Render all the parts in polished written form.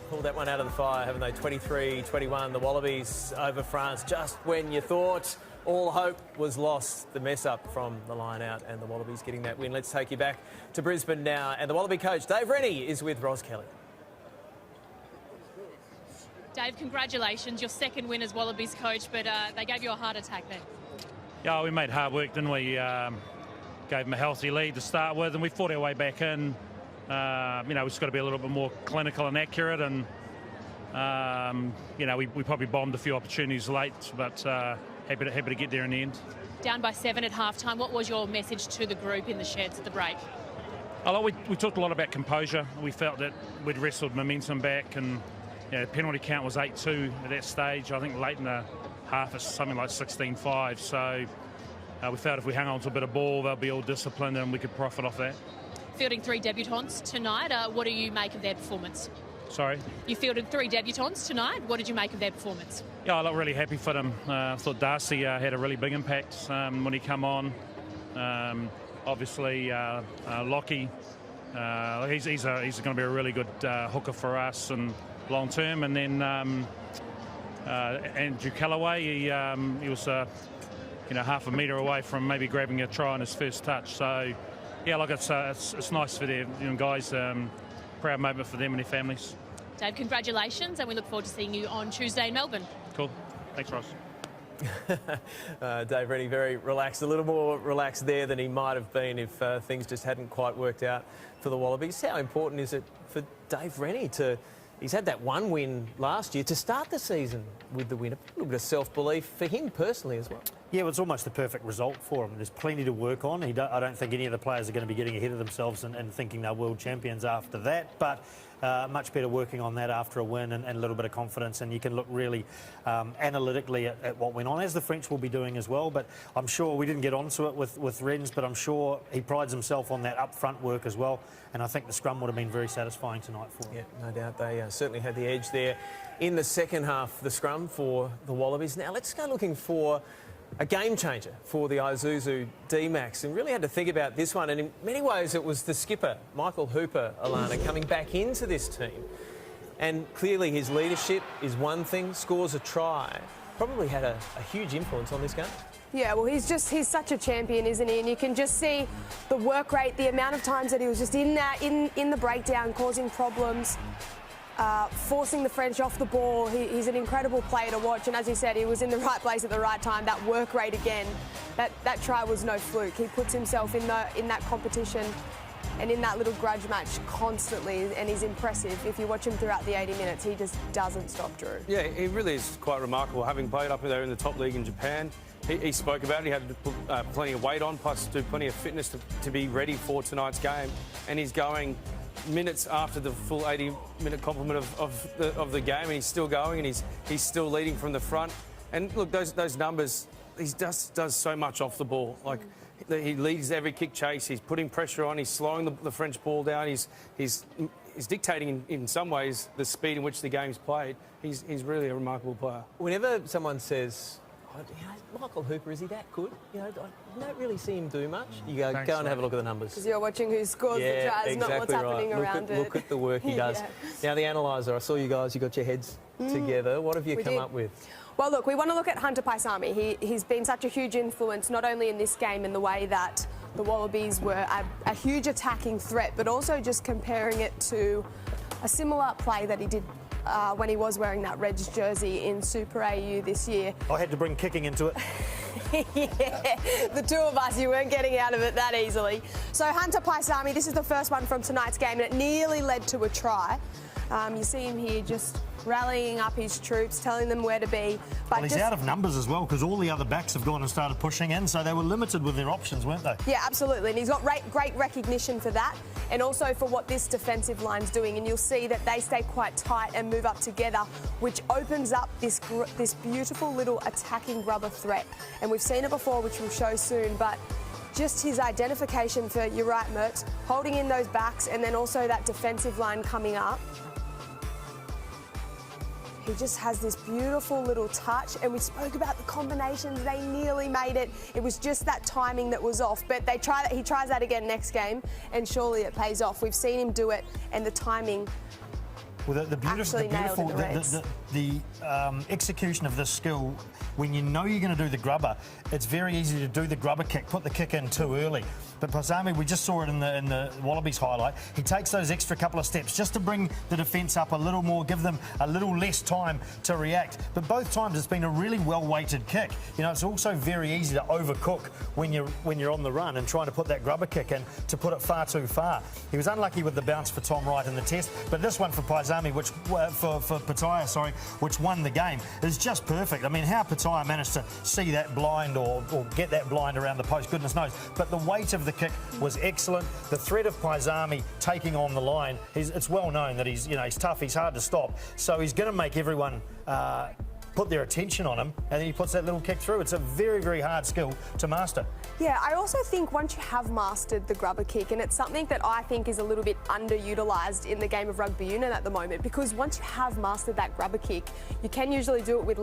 pulled that one out of the fire, haven't they? 23-21, the Wallabies over France. Just when you thought all hope was lost, the mess up from the line out and the Wallabies getting that win. Let's take you back to Brisbane now. And the Wallaby coach, Dave Rennie, is with Ros Kelly. Dave, congratulations. Your second win as Wallabies coach, but they gave you a heart attack then. Yeah, we made hard work, didn't we? Gave them a healthy lead to start with, and we fought our way back in. You know, we've just got to be a little bit more clinical and accurate, and you know, we probably bombed a few opportunities late, but happy to get there in the end. Down by 7 at half-time. What was your message to the group in the sheds at the break? We talked a lot about composure. We felt that we'd wrestled momentum back, and you know, penalty count was 8-2 at that stage. I think late in the half it's something like 16-5. So we felt if we hung on to a bit of ball, they'll be all disciplined and we could profit off that. Fielding 3 debutants tonight. What do you make of their performance? Sorry? You fielded 3 debutants tonight. What did you make of their performance? Yeah, I look really happy for them. I thought Darcy had a really big impact when he come on. Obviously, Lockie, he's going to be a really good hooker for us and long term. And then Andrew Callaway, he was you know, half a metre away from maybe grabbing a try on his first touch. So yeah, look, it's nice for the guys. Proud moment for them and their families. Dave, congratulations, and we look forward to seeing you on Tuesday in Melbourne. Cool. Thanks, Ross. Dave Rennie, very relaxed, a little more relaxed there than he might have been if things just hadn't quite worked out for the Wallabies. How important is it for Dave Rennie to... He's had that one win last year to start the season with the win. A little bit of self-belief for him personally as well. Yeah, well, it's almost the perfect result for him. There's plenty to work on. I don't think any of the players are going to be getting ahead of themselves and thinking they're world champions after that. But much better working on that after a win and a little bit of confidence. And you can look really analytically at what went on, as the French will be doing as well. But I'm sure we didn't get onto it with Rennes, but I'm sure he prides himself on that up-front work as well. And I think the scrum would have been very satisfying tonight for him. Yeah, no doubt. They certainly had the edge there in the second half, the scrum for the Wallabies. Now let's go looking for a game changer for the Isuzu D-Max, and really had to think about this one, and in many ways it was the skipper, Michael Hooper, Alana, coming back into this team. And clearly his leadership is one thing, scores a try, probably had a huge influence on this game. Yeah, well, he's such a champion, isn't he? And you can just see the work rate, the amount of times that he was just in the breakdown, causing problems. Forcing the French off the ball. He's an incredible player to watch, and as you said, he was in the right place at the right time. That work rate again, that try was no fluke. He puts himself in that competition and in that little grudge match constantly, and he's impressive. If you watch him throughout the 80 minutes, he just doesn't stop Drew. Yeah, he really is quite remarkable. Having played up there in the top league in Japan, he spoke about it. He had to put plenty of weight on, plus do plenty of fitness to be ready for tonight's game, and he's going minutes after the full 80-minute complement of the game, and he's still going, and he's still leading from the front. And look, those numbers, he just does so much off the ball. Like, he leads every kick chase. He's putting pressure on. He's slowing the French ball down. He's dictating in some ways the speed in which the game's played. He's really a remarkable player. Whenever someone says, oh, you know, Michael Hooper, is he that good? You know, I don't really see him do much. You go and have a look at the numbers. Because you're watching who scores the tries, exactly not what's happening right. around it. Look at the work he does. Now, the analyser, I saw you guys, you got your heads together. What have you come up with? Well, look, we want to look at Hunter Paisami. He's been such a huge influence, not only in this game in the way that the Wallabies were a huge attacking threat, but also just comparing it to a similar play that he did when he was wearing that Reds jersey in Super AU this year. I had to bring kicking into it. Yeah, the two of us, you weren't getting out of it that easily. So Hunter Paisami, this is the first one from tonight's game, and it nearly led to a try. You see him here just rallying up his troops, telling them where to be. But well, he's out of numbers as well, because all the other backs have gone and started pushing in, so they were limited with their options, weren't they? Yeah, absolutely, and he's got great recognition for that, and also for what this defensive line's doing. And you'll see that they stay quite tight and move up together, which opens up this beautiful little attacking rubber threat. And we've seen it before, which we'll show soon, but just his identification for, you're right, Mertz, holding in those backs, and then also that defensive line coming up. He just has this beautiful little touch, and we spoke about the combinations. They nearly made it. It was just that timing that was off, but he tries that again next game, and surely it pays off. We've seen him do it, and the timing Well, the actually nailed in the reds. The execution of this skill, when you know you're going to do the grubber, it's very easy to do the grubber kick, put the kick in too early. But Paisami, we just saw it in the Wallabies highlight. He takes those extra couple of steps just to bring the defence up a little more, give them a little less time to react. But both times it's been a really well-weighted kick. You know, it's also very easy to overcook when you're on the run and trying to put that grubber kick in to put it far too far. He was unlucky with the bounce for Tom Wright in the test, but this one for Paisami, which for Petaia, sorry, which won the game, is just perfect. I mean, how Petaia managed to see that blind or get that blind around the post, goodness knows. But the weight of the kick was excellent. The threat of Paisami taking on the line, it's well known that he's tough, he's hard to stop. So he's going to make everyone put their attention on him, and then he puts that little kick through. It's a very, very hard skill to master. Yeah, I also think once you have mastered the grubber kick, and it's something that I think is a little bit underutilised in the game of rugby union at the moment, because once you have mastered that grubber kick, you can usually do it with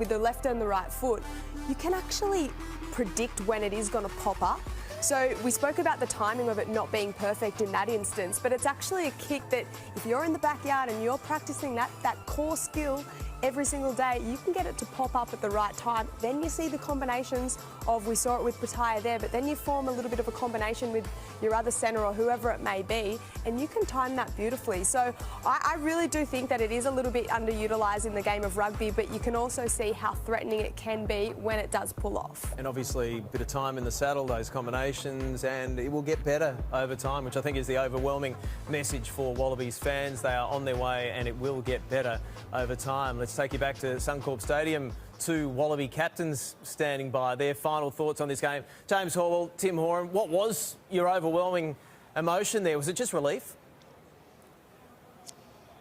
the left and the right foot. You can actually predict when it is going to pop up. So we spoke about the timing of it not being perfect in that instance, but it's actually a kick that if you're in the backyard and you're practicing that core skill every single day, you can get it to pop up at the right time. Then you see the combinations of, we saw it with Petaia there, but then you form a little bit of a combination with your other centre or whoever it may be, and you can time that beautifully. So I really do think that it is a little bit underutilised in the game of rugby, but you can also see how threatening it can be when it does pull off. And obviously a bit of time in the saddle, those combinations, and it will get better over time, which I think is the overwhelming message for Wallabies fans. They are on their way and it will get better over time. Let's take you back to Suncorp Stadium. Two Wallaby captains standing by. Their final thoughts on this game. James Horwell, Tim Horan, what was your overwhelming emotion there? Was it just relief?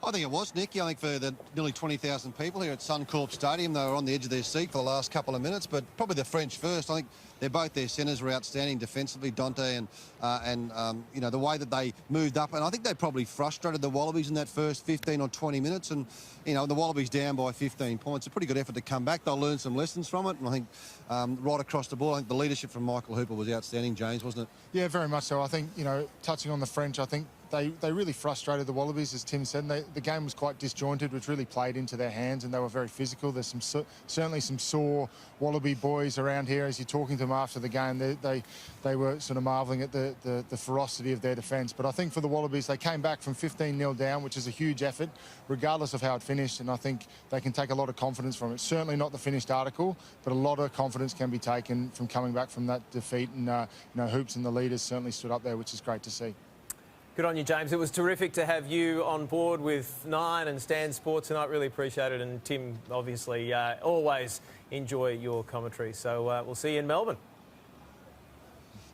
I think it was, Nick. I think for the nearly 20,000 people here at Suncorp Stadium, they were on the edge of their seat for the last couple of minutes, but probably the French first. I think their centres were outstanding defensively, Dante and you know, the way that they moved up, and I think they probably frustrated the Wallabies in that first 15 or 20 minutes, and you know, the Wallabies down by 15 points. A pretty good effort to come back. They'll learn some lessons from it, and I think right across the board, I think the leadership from Michael Hooper was outstanding, James, wasn't it? Yeah, very much so. I think, you know, touching on the French, I think they really frustrated the Wallabies, as Tim said. The game was quite disjointed, which really played into their hands, and they were very physical. There's certainly some sore Wallaby boys around here. As you're talking to them after the game, they were sort of marvelling at the ferocity of their defence. But I think for the Wallabies, they came back from 15-0 down, which is a huge effort, regardless of how it finished, and I think they can take a lot of confidence from it. Certainly not the finished article, but a lot of confidence can be taken from coming back from that defeat, and you know, Hoops and the leaders certainly stood up there, which is great to see. Good on you, James. It was terrific to have you on board with Nine and Stan Sport tonight. Really appreciate it. And Tim, obviously, always enjoy your commentary. So we'll see you in Melbourne.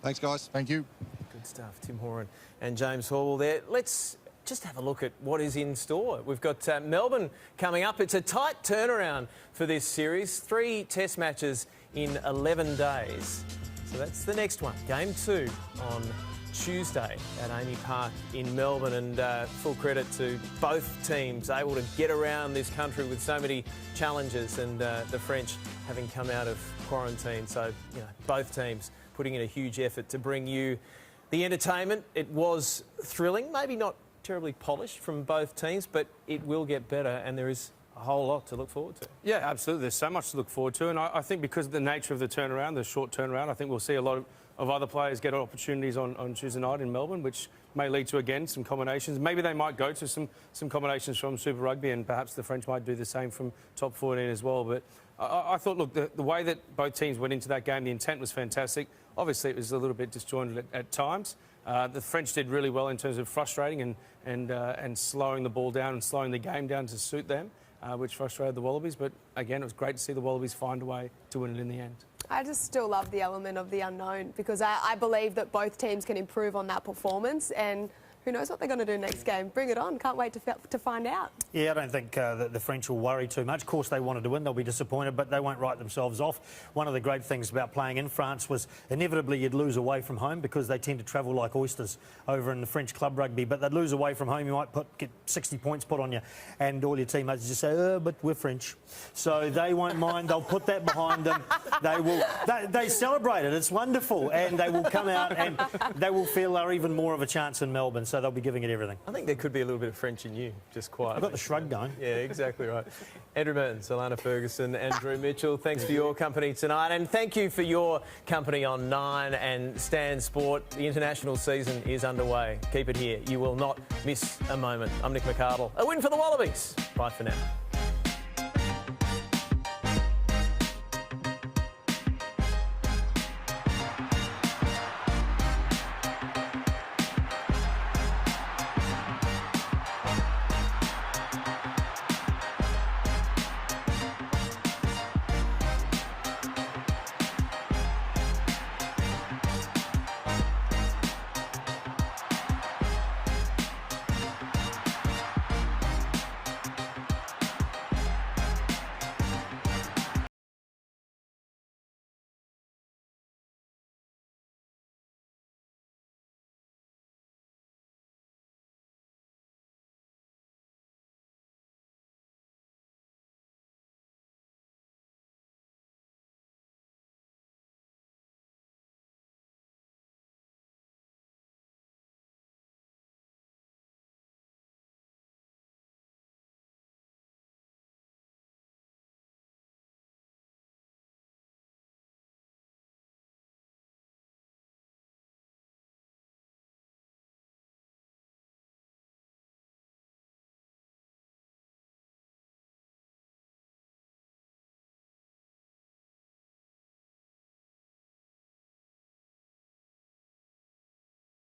Thanks, guys. Thank you. Good stuff. Tim Horan and James Horwell there. Let's just have a look at what is in store. We've got Melbourne coming up. It's a tight turnaround for this series. 3 test matches in 11 days. So that's the next one. Game 2 on Tuesday at Amy Park in Melbourne, and full credit to both teams able to get around this country with so many challenges, and the French having come out of quarantine. So, you know, both teams putting in a huge effort to bring you the entertainment. It was thrilling, maybe not terribly polished from both teams, but it will get better, and there is a whole lot to look forward to. Yeah, absolutely. There's so much to look forward to, and I think because of the nature of the turnaround, the short turnaround, I think we'll see a lot of other players get opportunities on Tuesday night in Melbourne, which may lead to, again, some combinations. Maybe they might go to some combinations from Super Rugby, and perhaps the French might do the same from top 14 as well. But I thought, look, the way that both teams went into that game, the intent was fantastic. Obviously, it was a little bit disjointed at times. The French did really well in terms of frustrating and slowing the ball down and slowing the game down to suit them, which frustrated the Wallabies. But again, it was great to see the Wallabies find a way to win it in the end. I just still love the element of the unknown, because I believe that both teams can improve on that performance, and who knows what they're going to do next game. Bring it on. Can't wait to find out. Yeah, I don't think that the French will worry too much. Of course, they wanted to win. They'll be disappointed, but they won't write themselves off. One of the great things about playing in France was inevitably you'd lose away from home, because they tend to travel like oysters over in the French club rugby. But they'd lose away from home. You might get 60 points put on you, and all your teammates just say, oh, but we're French. So they won't mind. They'll put that behind them. They celebrate it. It's wonderful. And they will come out and they will feel they're even more of a chance in Melbourne. So so they'll be giving it everything. I think there could be a little bit of French in you, just quietly. I've got the shrug going. Yeah, exactly right. Andrew Mertens, Alana Ferguson and Drew Mitchell, thanks for your company tonight. And thank you for your company on 9 and Stan Sport. The international season is underway. Keep it here. You will not miss a moment. I'm Nick McArdle. A win for the Wallabies. Bye for now.